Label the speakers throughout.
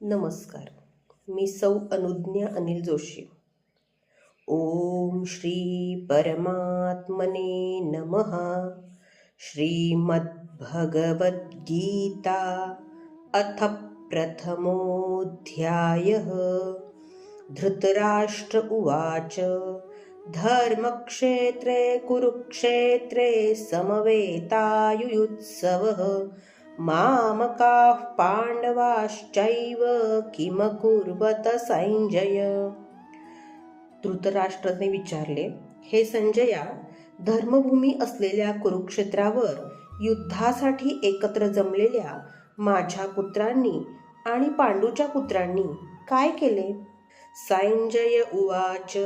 Speaker 1: नमस्कार. मी सौ अनुज्ञा अनिल जोशी. ओम श्री परमात्मने नमः. श्रीमद्भगवद्गीता अथ प्रथमोऽध्यायः. धृतराष्ट्र उवाच धर्मक्षेत्रे कुरुक्षेत्रे समवेतायुयुत्सवः मामकाः पांडवाश्चैव किमकुर्वत संजय. धृतराष्ट्राने विचारले, हे संजया, धर्मभूमी असलेल्या कुरुक्षेत्रावर युद्धासाठी एकत्र जमलेल्या माझ्या पुत्रांनी आणि पांडूच्या पुत्रांनी काय केले? संजय उवाच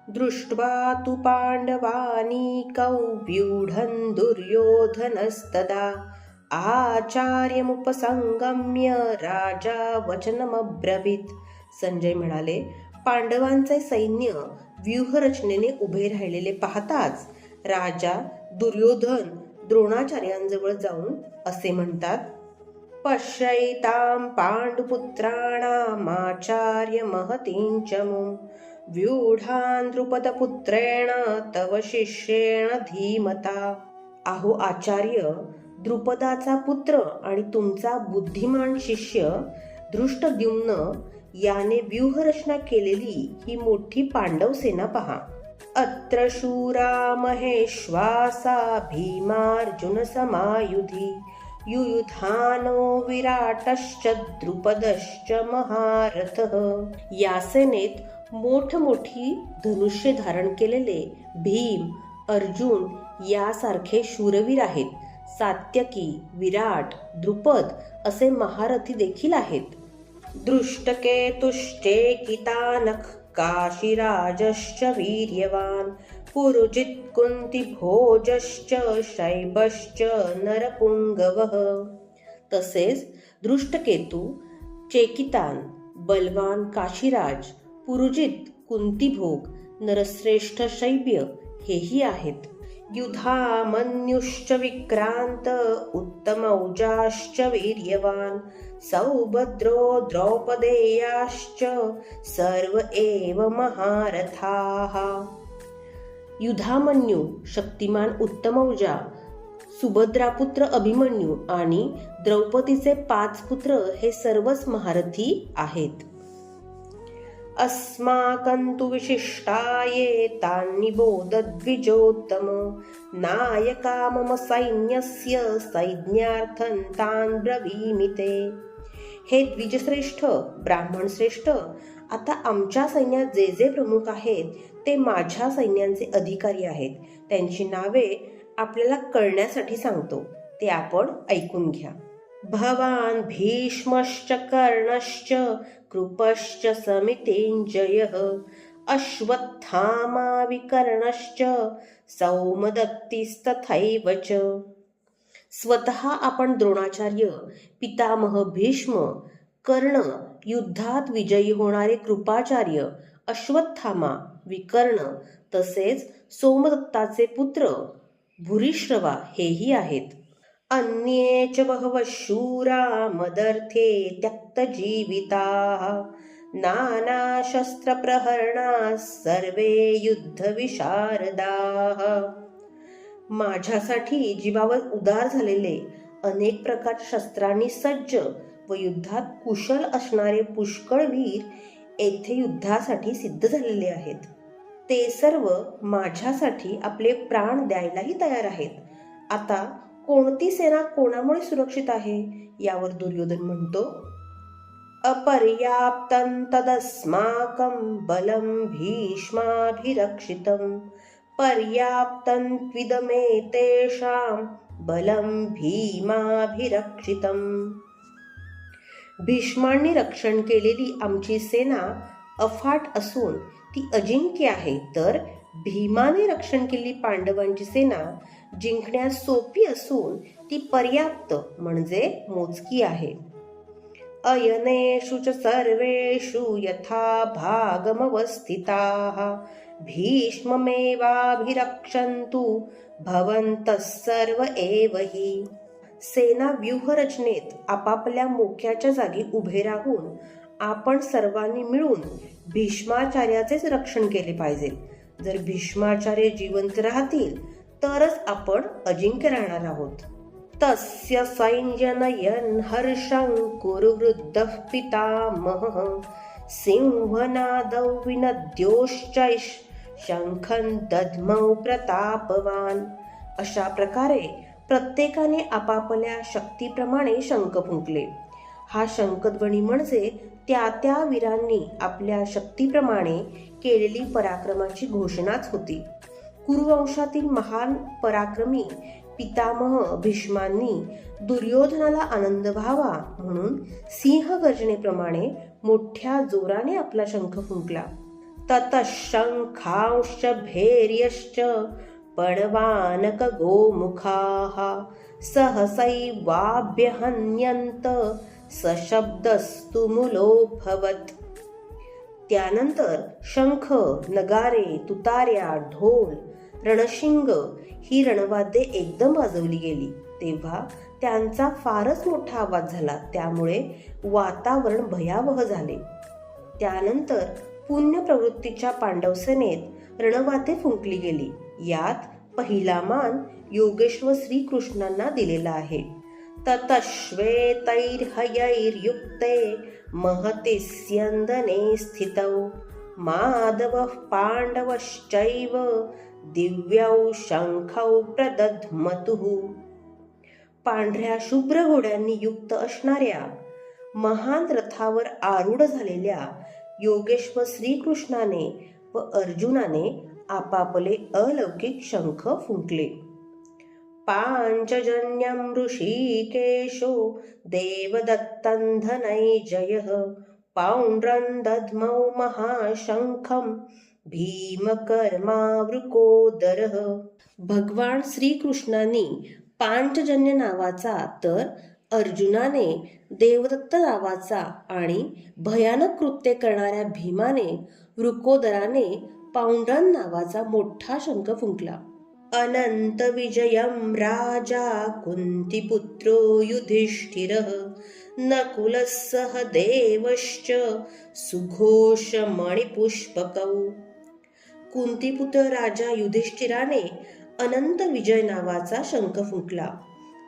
Speaker 1: दृष्ट्वा तु पांडवानीकौ व्यूढं दुर्योधनस्तदा आचार्यमुपसंगम्य राजा वचनमब्रवीत. संजय म्हणाले, पांडवांचे सैन्य व्यूहरचनेने उभे राहिलेले पाहताच राजा दुर्योधन द्रोणाचार्यांजवळ जाऊन असे म्हणतात, पश्यैतां पांडुपुत्राणामाचार्य महतीं च मुं व्यूढान् द्रुपदपुत्रेण तव शिष्येण धीमता. अहो आचार्य, द्रुपदाचा पुत्र आणि तुमचा बुद्धिमान शिष्य धृष्टद्युम्न याने व्यूहरचना केलेली ही मोठी पांडव सेना पहा. अत्र शूरा महेश्वासा भीमार्जुन समायुधी युयुधानो विराटश्च द्रुपदश्च महारथः. या सेनेत मोठमोठी धनुष्य धारण केलेले भीम, अर्जुन यासारखे शूरवीर आहेत. सात्यकी, विराट, द्रुपद असे महारथी देखील आहेत. दृष्टकेतुश्चेकितानख काशीराजश्च वीर्यवान पुरुजित कुंतीभोजश्च शैबश्च नरपुंगवः. तसेच दृष्टकेतू, चेकितान, बलवान काशीराज, पुरुजित, कुंतीभोग, नरश्रेष्ठ शैब्य हेही आहेत. युधामन्युश्च विक्रांत उत्तमौजाश्च वीर्यवान सौभद्रो द्रौपदेयाश्च सर्व एव महारथाः. युधामन्यू शक्तिमान उत्तमौजा, सुभद्रापुत्र अभिमन्यू आणि द्रौपदीचे 5 पुत्र हे सर्वच महारथी आहेत. अस्माकं तु विशिष्टाये तान्निबोधद्विजोत्तम नायका मम सैन्यस्य सैन्यार्थं तान् ब्रवीमि ते. हे द्विजश्रेष्ठ, ब्राह्मण श्रेष्ठ, आता आमच्या सैन्यात जे जे प्रमुख आहेत ते माझ्या सैन्यांचे अधिकारी आहेत. त्यांची नावे आपल्याला कळण्यासाठी सांगतो, ते आपण ऐकून घ्या. भवान भीष्मश्च कर्णश्च कृपश्च समितिञ्जयः अश्वत्थामा विकर्णश्च सौमदत्तिस्तथैव च. स्वतः आपण द्रोणाचार्य, पितामह भीष्म, कर्ण, युद्धात विजयी होणारे कृपाचार्य, अश्वत्थामा, विकर्ण तसेच सोमदत्ताचे पुत्र भूरिश्रवा हेही आहेत. अन्ये च बहवः शूरा मदर्थे त्यक्तजीविताः नानाशस्त्रप्रहरणाः सर्वे युद्धविशारदाः. माझ्यासाठी जीवावर उदार झालेले, अनेक प्रकारच्या शस्त्रांनी सज्ज व युद्धात कुशल असणारे पुष्कळ वीर येथे युद्धासाठी सिद्ध झालेले आहेत. ते सर्व माझ्यासाठी आपले प्राण द्यायलाही तयार आहेत. आता कोणती सेना कोणामुळे सुरक्षित आहे यावर दुर्योधन म्हणतो, अपर्याप्तं तदस्माकं बलं भीष्माभिरक्षितं पर्याप्तं त्विदमेतेषां बलं भीमाभिरक्षितं. भीष्मांनी रक्षण केलेली आमची सेना अफाट असून ती अजिंक्य आहे, तर भीमाने रक्षण केलेली पांडवांची सेना जिंकण्यास सोपी असून ती पर्याप्त म्हणजे मोजकी आहे. अयनेषु च सर्वेषु यथा भागमवस्थिताः भीष्ममेवाभिरक्षन्तु भवन्तः सर्व एव हि. सेना व्यूहरचनेत आपापल्या मोक्याच्या जागी उभे राहून आपण सर्वांनी मिळून भीष्माचार्याचेच रक्षण केले पाहिजे. जर भीष्माचार्य जिवंत राहतील तरच आपण अजिंक्य राहणार आहोत. तस्य सैन्यनयन हर्षं कुरुवृद्धः पितामहः सिंहनादौ विनद्योश्चैष शंखं दद्मौ प्रतापवान. अशा प्रकारे प्रत्येकाने आपापल्या शक्तीप्रमाणे शंख फुंकले. हा शंखध्वनी म्हणजे त्या त्या वीरांनी आपल्या शक्तीप्रमाणे केलेली पराक्रमाची घोषणाच होती. कुरुवंशातील महान पराक्रमी पितामह भीष्मांनी दुर्योधनाला आनंद व्हावा म्हणून सिंहगर्जनेप्रमाणे मोठ्या जोराने आपला शंख फुंकला. ततः शंखांश्च भैर्यश्च पणवानक गोमुखाः सहसैवाभ्यहन्यन्त सशब्दस्तु मुलोऽभवत्. त्यानंतर शंख, नगारे, तुतार्या, ढोल, रणशिंग ही रणवाद्ये एकदम वाजवली गेली. तेव्हा त्यांचा फारच मोठा आवाज झाला, त्यामुळे वातावरण भयावह झाले. त्यानंतर पुण्य प्रवृत्तीच्या पांडव सेनेत रणवाद्ये फुंकली गेली. यात पहिला मान योगेश्वर श्रीकृष्णांना दिलेला आहे. ततश्वेतैर्हयैर्युक्ते महति स्यन्दने स्थितौ माधवः पाण्डवश्चैव दिव्यौ शंखौ प्रदध्मतुः. पांढऱ्या शुभ्र घोड्यांनी युक्त असणाऱ्या महान रथावर आरूढ झालेल्या योगेश्वर श्रीकृष्णाने व अर्जुनाने आपापले अलौकिक शंख फुंकले. पांचजन्यं ऋषिकेशो देवदत्तं धनञ्जयः पौण्ड्रं दद्मौ महाशंखं भीमकर्मावृकोदरः. भगवान श्रीकृष्णांनी पांचजन्य नावाचा तर अर्जुनाने देवदत्त नावाचा आणि भयानक कृत्य करणाऱ्या भीमाने वृकोदराने पौंड्रन नावाचा मोठा शंख फुंकला. अनंत विजयं राजा कुंतीपुत्रो युधिष्ठिरः नकुलः सह देवश्च सुघोषमणिपुष्पकौ. कुंतीपुत्र राजा युधिष्ठिराने अनंत विजय नावाचा शंख फुंकला.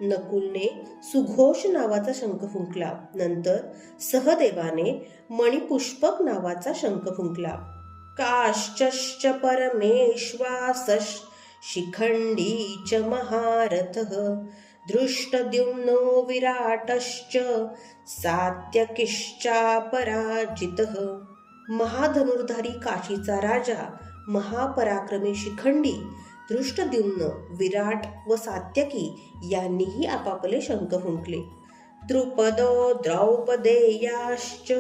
Speaker 1: नकुलने सुघोष नावाचा शंख फुंकला. नंतर सहदेवाने मणिपुष्पक नावाचा शंख फुंकला. काश्चश्च परमेश्वासश्च शिखंडी च महारथः दृष्टद्युम्नो विराटश्च सात्यकिश्चापराजितः. महाधनुर्धारी काशीचा राजा महापराक्रमी शिखंडी, दृष्टद्युम्न, विराट व सात्यकी यांनीही आपापले शंख फुंकले. द्रुपदो द्रौपदेयाश्च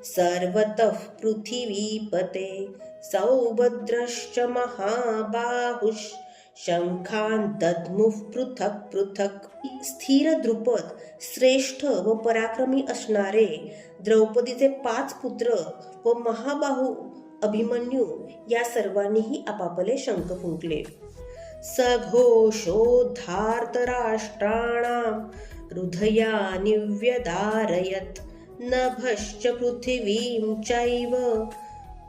Speaker 1: सर्वतः पृथिवीपते सौभद्रश्च महाबाहुश्च शंखान् दद्मुः पृथक् पृथक्. स्थिर द्रुपद, श्रेष्ठ व पराक्रमी असणारे द्रौपदीचे 5 पुत्र व महाबाहू अभिमन्यू या सर्वांनीही आपापले शंख फुंकले. सघोषोद्धार्तराष्ट्राणां हृदयानि व्यदारयत् नभश्च पृथिवीं चैव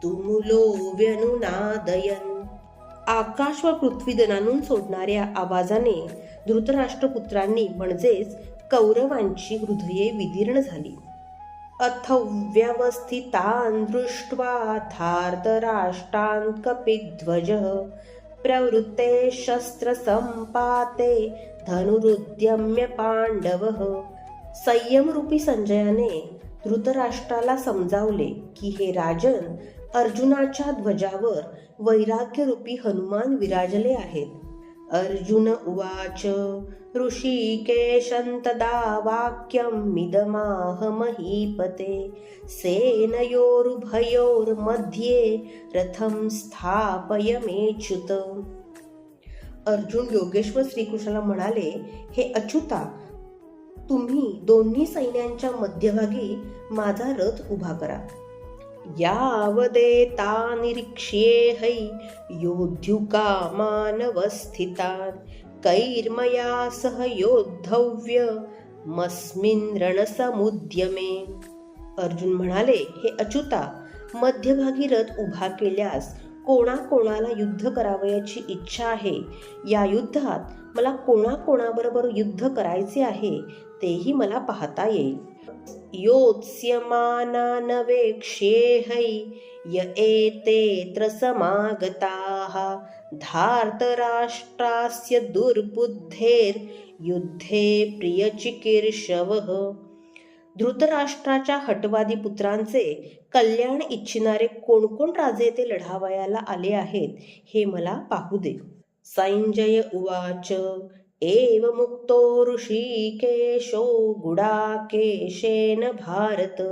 Speaker 1: तुमुलो व्यनुनादयन्. आकाश व पृथ्वी दणानून सोडणाऱ्या आवाजाने धृतराष्ट्रपुत्रांनी म्हणजेच कौरवांची हृदये विदीर्ण झाली. अथ व्यवस्थितान् दृष्ट्वा धार्तराष्ट्रान् कपिध्वजः प्रवृत्ते शस्त्रसंपाते धनुरुद्यम्य पांडवः. संयमरूपी संजयाने धृतराष्ट्राला समजावले की हे राजन, अर्जुनाच्या ध्वजावर वैराग्यरूपी हनुमान विराजले आहेत. अर्जुन उवाच ऋषिकेशं तदा वाक्यमिदमाह महीपते सेनयोरुभयोर्मध्ये रथं स्थापय मेच्युत. अर्जुन योगेश्वर श्रीकृष्णाला म्हणाले, हे अच्युता, तुम्ही दोन्ही सैन्यांच्या मध्यभागी माझा रथ उभा करा. यावदेता निरीक्ष्ये है योद्धुका मानवस्थितान् कैर्मया सह योद्धव्य मस्मिन् रणसमुद्यमे. अर्जुन म्हणाले, हे अच्युता, मध्यभागी रथ उभा केल्यास कोणाकोणाला युद्ध करावयाची इच्छा आहे, या युद्धात मला कोणाकोणाबरोबर युद्ध करायचे आहे तेही मला पाहता येईल. योत्स्यमानानवेक्ष्येहै य एतेऽत्र समागताः धार्तराष्ट्रास्य दुर्बुद्धेर्युद्धे प्रियचिकीर्षवः. धृतराष्ट्राच्या हटवादी पुत्रांचे कल्याण इच्छिणारे कोण कोण राजे ते लढावयाला आले आहेत हे मला पाहू दे. संजय उवाच एव मुक्तो ऋषिकेशो गुडाकेशेन भारत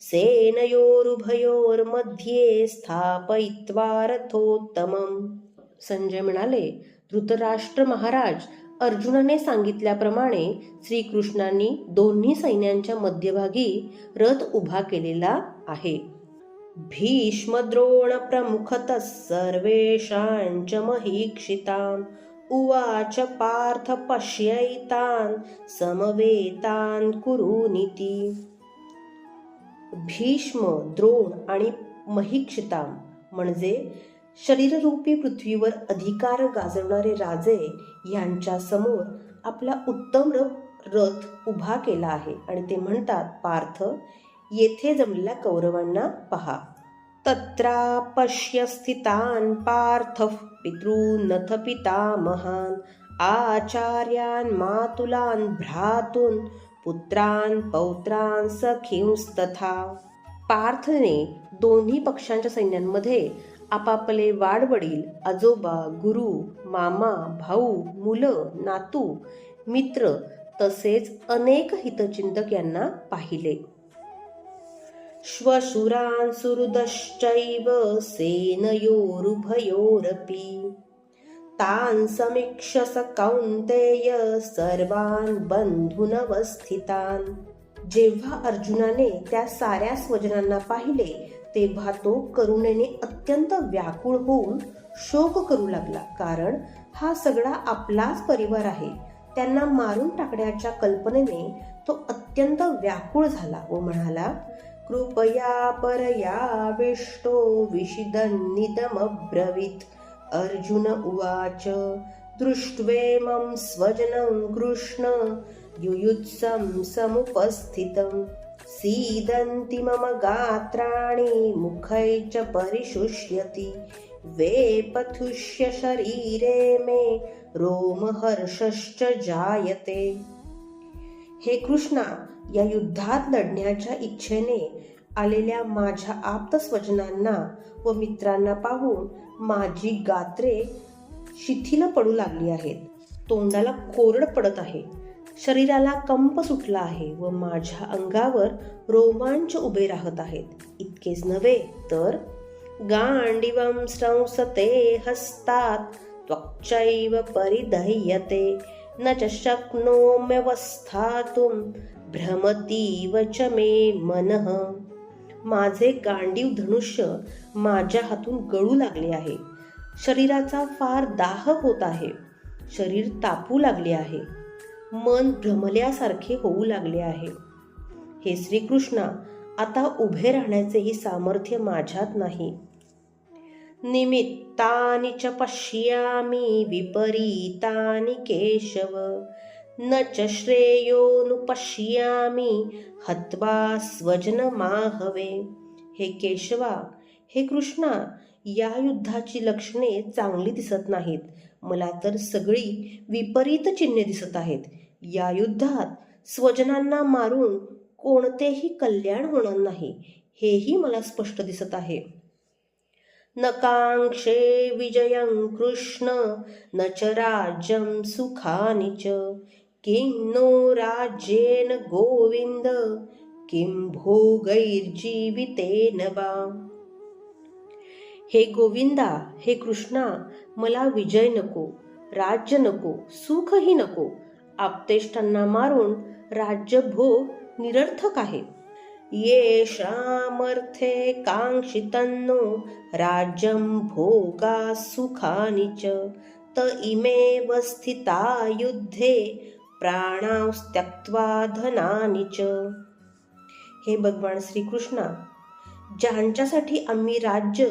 Speaker 1: सेनयोरुभयोर्मध्ये स्थापयित्वा रथोत्तमम्. संजय म्हणाले, धृतराष्ट्र महाराज, अर्जुनाने सांगितल्याप्रमाणे श्रीकृष्णांनी दोन्ही सैन्यांच्या मध्यभागी रथ उभा केलेला आहे. भीष्म द्रोण प्रमुखतः सर्वेषांच महीक्षितान् उवाच पार्थ पश्यैतान् समवेतान् कुरुनीति. भीष्म, द्रोण आणि महीक्षिता म्हणजे शरीररूपी पृथ्वीवर अधिकार गाजवणारे राजे यांच्या समोर आपला उत्तम रथ उभा केला आहे आणि ते म्हणतात, पार्थ, येथे जमलेल्या कौरवांना पहा. तत्रा पश्य स्थितान् पार्थः पितॄनथ पितामहान् आचार्यान् मातुलान् भ्रातून् पुत्रान् पौत्रान् सखींस्तथा. पार्थने दोन्ही पक्षांच्या सैन्यांमध्ये आपापले वाडवडील, आजोबा, गुरु, मामा, भाऊ, मुलं, नातू, मित्र तसेच अनेक हितचिंतक यांना पाहिले. श्वशुरान् सुहृदश्चैव सेनयोरुभयोरपि तान् समीक्ष्य स कौन्तेय सर्वान् बंधूनवस्थितान्. जेव्हा अर्जुनाने त्या साऱ्या स्वजनांना पाहिले तेव्हा तो करुणेने अत्यंत व्याकुळ होऊन शोक करू लागला, कारण हा सगळा आपलाच परिवार आहे. त्यांना मारून टाकण्याच्या कल्पनेने तो अत्यंत व्याकुळ झाला व म्हणाला, कृपया परयाविष्टो विषिदन्निदमब्रवीत्. अर्जुन उवाच दृष्ट्वेमं स्वजनं कृष्ण युयुत्सं समुपस्थितं सीदन्ति मम गात्राणि मुखै च परिशुष्यति वेपथुष्य शरीरे मे रोमहर्षश्च जायते. हे कृष्णा, या युद्धात लढण्याच्या इच्छेने आलेल्या माझ्या आप्त स्वजनांना व मित्रांना पाहून माझी गात्रे शिथिल पडू लागली आहेत, तोंडाला कोरड पडत आहे, शरीराला कंप सुटला आहे व माझ्या अंगावर रोमांच उभे राहत आहेत. इतकेच नव्हे तर गांडीवं संसते हस्तात् त्वक्चैव परिदह्यते न च शक्नोम्यवस्थातुं भ्रमतीव च मे मनः. माझे गांडीव धनुष्य माझ्या हातून गळू लागले आहे, शरीराचा फार दाह होत आहे, शरीर तापू लागले आहे, मन भ्रमल्यासारखे होऊ लागले आहे. हे श्रीकृष्णा, आता उभे राहण्याचेही सामर्थ्य माझ्यात नाही. निमित्तानि च पश्यामि विपरीतानि केशव न च श्रेयोनुपश्यामि हत्वा स्वजनमाहवे. हे केशवा, हे कृष्णा, या युद्धाची लक्षणे चांगली दिसत नाहीत. मला तर सगळी विपरीत चिन्हे दिसत आहेत. या युद्धात स्वजनांना मारून कोणतेही कल्याण होणार नाही, हेही मला स्पष्ट दिसत आहे. न कांक्षे विजयं कृष्ण न च राज्यं सुखानि च किं नो राज्येन गोविंद किं भोगैर्जीवितेन वा. हे गोविंदा, हे कृष्णा, मला विजय नको, राज्य नको, सुखही नको. आप्तेष्टांना मारून राज्यभोग निरर्थक आहे. येषामर्थे कांक्षितन्नो राज्यं भोगा सुखानि च त इमेव स्थिता युद्धे प्राणांस्त्यक्त्वा धनानि च. हे भगवान श्रीकृष्णा, ज्यांच्यासाठी आम्ही राज्य,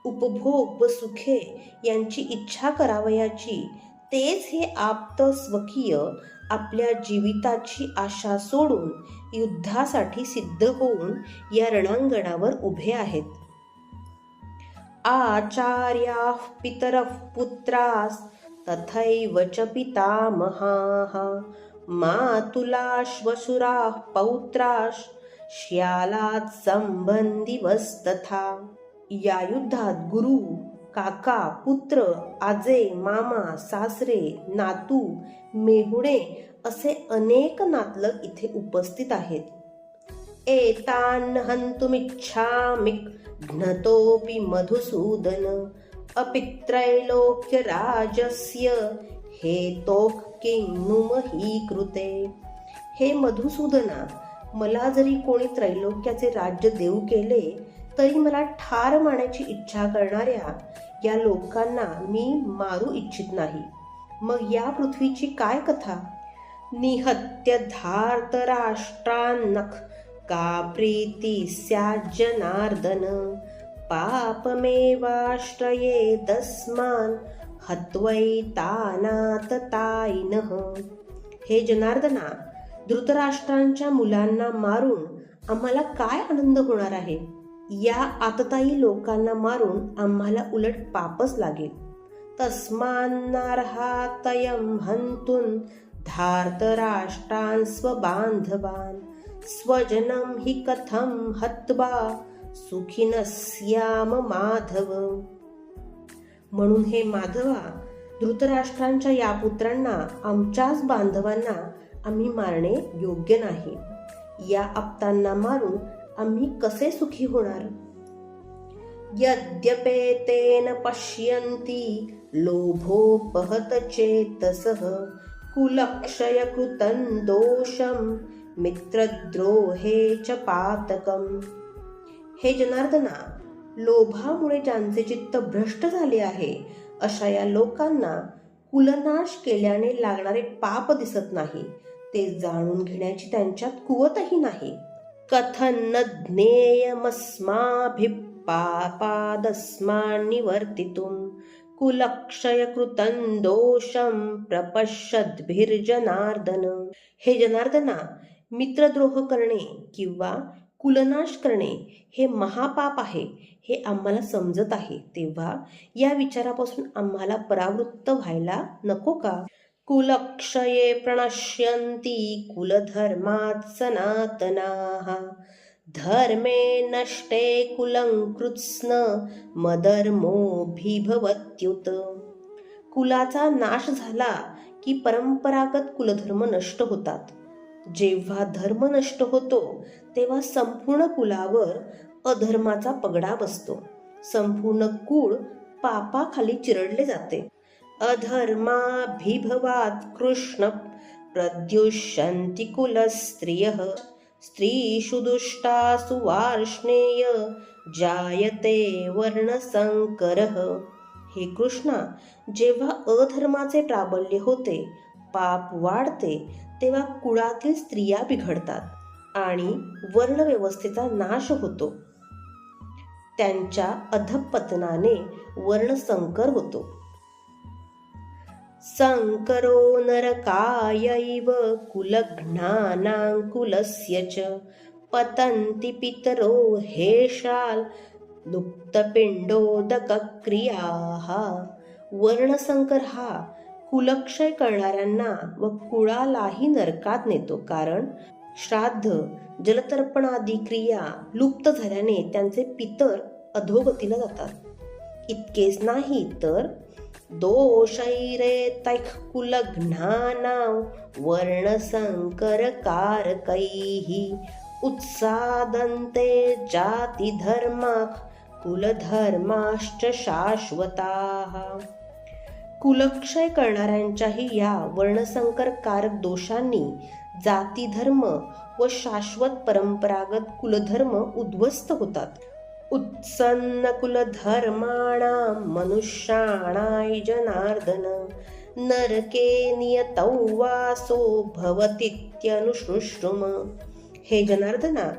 Speaker 1: उपभोग व सुखे यांची इच्छा करावयाची, तेच हे आप्त स्वकीय आपल्या जीविताची आशा सोडून युद्धासाठी सिद्ध होऊन या रणांगणावर उभे आहेत. आचार्याः पितरः पुत्रास् तथैव च पितामहाः मातुलाश्वशुराः पौत्राश्च श्यालात् संबंधिवस्तथा. या युद्धात गुरु, काका, पुत्र, आजे, मामा, सासरे, नातू, मेहुणे असे अनेक नातलग इथे उपस्थित आहेत. एतान् हन्तुमिच्छामि घ्नतोऽपि मधुसूदन अपि त्रैलोक्यराजस्य हेतोः किं नु महीकृते. हे मधुसूदना, मला जरी कोणी त्रैलोक्याचे राज्य देऊ केले तरी मला ठार मारण्याची इच्छा करणाऱ्या या लोकांना मी मारू इच्छित नाही. मग या पृथ्वीची काय कथा? निहत्य धार्तराष्ट्रान्नख का प्रीती स्यात् जनार्दन पापमेवाश्रये दस्मान् हत्वैतानाततायिनः. हे जनार्दना, धृतराष्ट्रांच्या मुलांना मारून आम्हाला काय आनंद होणार आहे? या आततायी लोकांना मारून आम्हाला उलट पापच लागेल. तस्मान्नार्हातयं हन्तुं धार्तराष्ट्रान् स्वबान्धवान् स्वजनं हि कथं हत्वा सुखिनः स्याम माधव. म्हणून हे माधवा, धृतराष्ट्रांच्या या पुत्रांना, आमच्याच बांधवांना आम्ही मारणे योग्य नाही. या आप्तांना मारून आम्ही कसे सुखी होणार? यद्यपेतेन पश्यन्ति लोभोपहत चेतसः कुलक्षयकृतं दोषं मित्रद्रोहे च पातकम्. हे जनार्दना, लोभामुळे ज्यांचे चित्त भ्रष्ट झाले आहे अशा या लोकांना कुलनाश केल्याने लागणारे पाप दिसत नाही. ते जाणून घेण्याची त्यांच्यात कुवतही नाही. कथं न ज्ञेयमस्माभिः पापादस्मान्निवर्तितुं कुलक्षयकृतं दोषं प्रपश्यद्भिर्जनार्दन. हे जनार्दना, मित्रद्रोह करणे किंवा कुलनाश करणे हे महापाप आहे हे आम्हाला समजत आहे. तेव्हा या विचारापासून आम्हाला परावृत्त व्हायला नको का? कुलक्षये प्रणश्यन्ति कुलधर्मात् सनातनाः धर्मे नष्टे कुलं कृत्स्न मधर्मोऽभिभवत्युत. कुलाचा नाश झाला की परंपरागत कुलधर्म नष्ट होतात. जेव्हा धर्म नष्ट होतो तेव्हा संपूर्ण कुलावर अधर्माचा पगडा बसतो. संपूर्ण कुळ पापाखाली चिरडले जाते. अधर्माभिभवात् कृष्ण प्रद्युष्यन्ति कुलस्त्रियः स्त्रीषु दुष्टासु वार्ष्णेय जायते वर्णसंकरः. हे कृष्णा, जेव्हा अधर्माचे प्राबल्य होते, पाप वाढते, तेव्हा कुळातील स्त्रिया बिघडतात आणि वर्णव्यवस्थेचा नाश होतो. त्यांच्या अधःपतनाने वर्णसंकर होतो. संकरो नरकायैव कुलघ्नानां कुलस्य च पतन्ति पितरो हेशाल लुप्तपिंडोदकक्रियाः. वर्णसंकर हा कुलक्षय करणाऱ्यांना व कुळालाही नरकात नेतो. कारण श्राद्ध, जलतर्पणादी क्रिया लुप्त झाल्याने त्यांचे पितर अधोगतीला जातात. इतकेच नाही तर दोषैरेतैः कुलघ्नानां वर्णसंकरकारकैः उत्सादन्ते जातिधर्माः कुलधर्माश्च शाश्वताः. कुलक्षय करणाऱ्यांच्याही या वर्णसंकरकारक दोषांनी जातीधर्म व शाश्वत परंपरागत कुलधर्म उद्ध्वस्त होतात. उत्सन्नकुलधर्माणां मनुष्याणाय जनार्दन नरके नियतौ वासो भवतीत्यनुशुश्रुम. हे जनार्दना,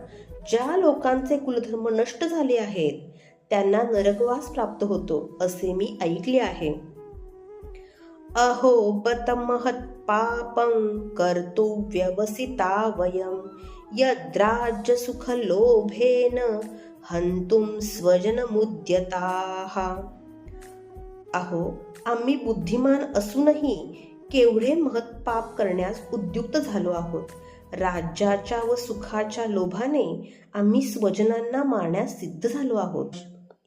Speaker 1: ज्या लोकांचे कुलधर्म नष्ट झाले आहेत त्यांना नरकवास प्राप्त होतो असे मी ऐकले आहे. अहो बत महत् पापं कर्तु व्यवसिता वयं यद्राज्य सुख लोभेन हंतुम स्वजनमुद्यताः. अहो, आम्ही बुद्धिमान असूनही केवढे महत्पाप करण्यास उद्युक्त झालो आहोत. राज्याच्या व सुखाच्या लोभाने आम्ही स्वजनांना मारण्यास सिद्ध झालो आहोत.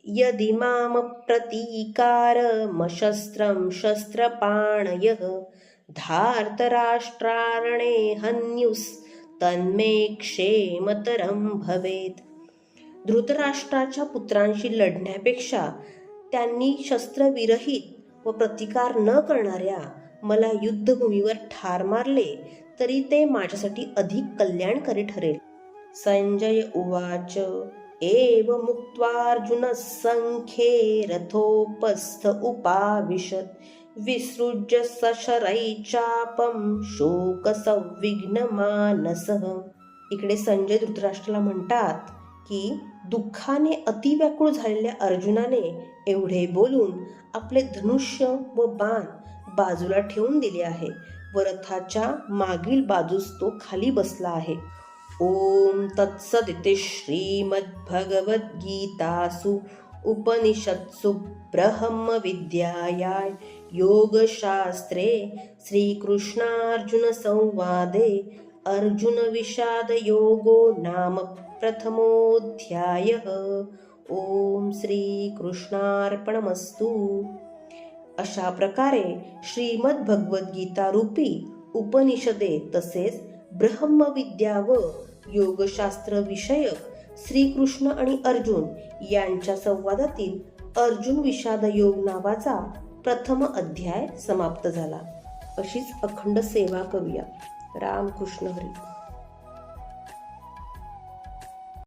Speaker 1: यदि माम प्रतीकारमशस्त्रं शस्त्रपाणयः धार्तराष्ट्रारणे हन्युस्तन्मे क्षेमतरं भवेत्. धृतराष्ट्राच्या पुत्रांशी लढण्यापेक्षा त्यांनी शस्त्रविरहित व प्रतिकार न करणाऱ्या मला युद्धभूमीवर ठार मारले तरी ते माझ्यासाठी अधिक कल्याणकारी ठरेल. संजय उवाच. एव मुक्त्वार्जुनः संख्ये रथोपस्थ उपाविशत् विसृज्य सशरैश्चापं शोकसंविघ्नमानसः. इकडे संजय धृतराष्ट्राला म्हणतात की दुःखाने अतिव्याकुळ झालेल्या अर्जुनाने एवढे बोलून आपले धनुष्य व बाण बाजूला ठेवून दिले आहे व रथाच्या मागील बाजूस तो खाली बसला आहे. ओम तत्सदिति श्रीमद्भगवद्गीतासु उपनिषत्सु ब्रह्मविद्यायां योगशास्त्रे श्रीकृष्णार्जुन संवादे अर्जुन विषाद योगो नाम प्रथमोऽध्यायः. ओम श्रीकृष्णार्पणमस्तु. अशा प्रकारे श्रीमद भगवद्गीता रूपी उपनिषदे तसेच ब्रह्मविद्या व योगशास्त्र विषयक श्रीकृष्ण आणि अर्जुन यांच्या संवादातील अर्जुन विषाद योग नावाचा प्रथम अध्याय समाप्त झाला. अशीच अखंड सेवा करूया. रामकृष्ण हरी.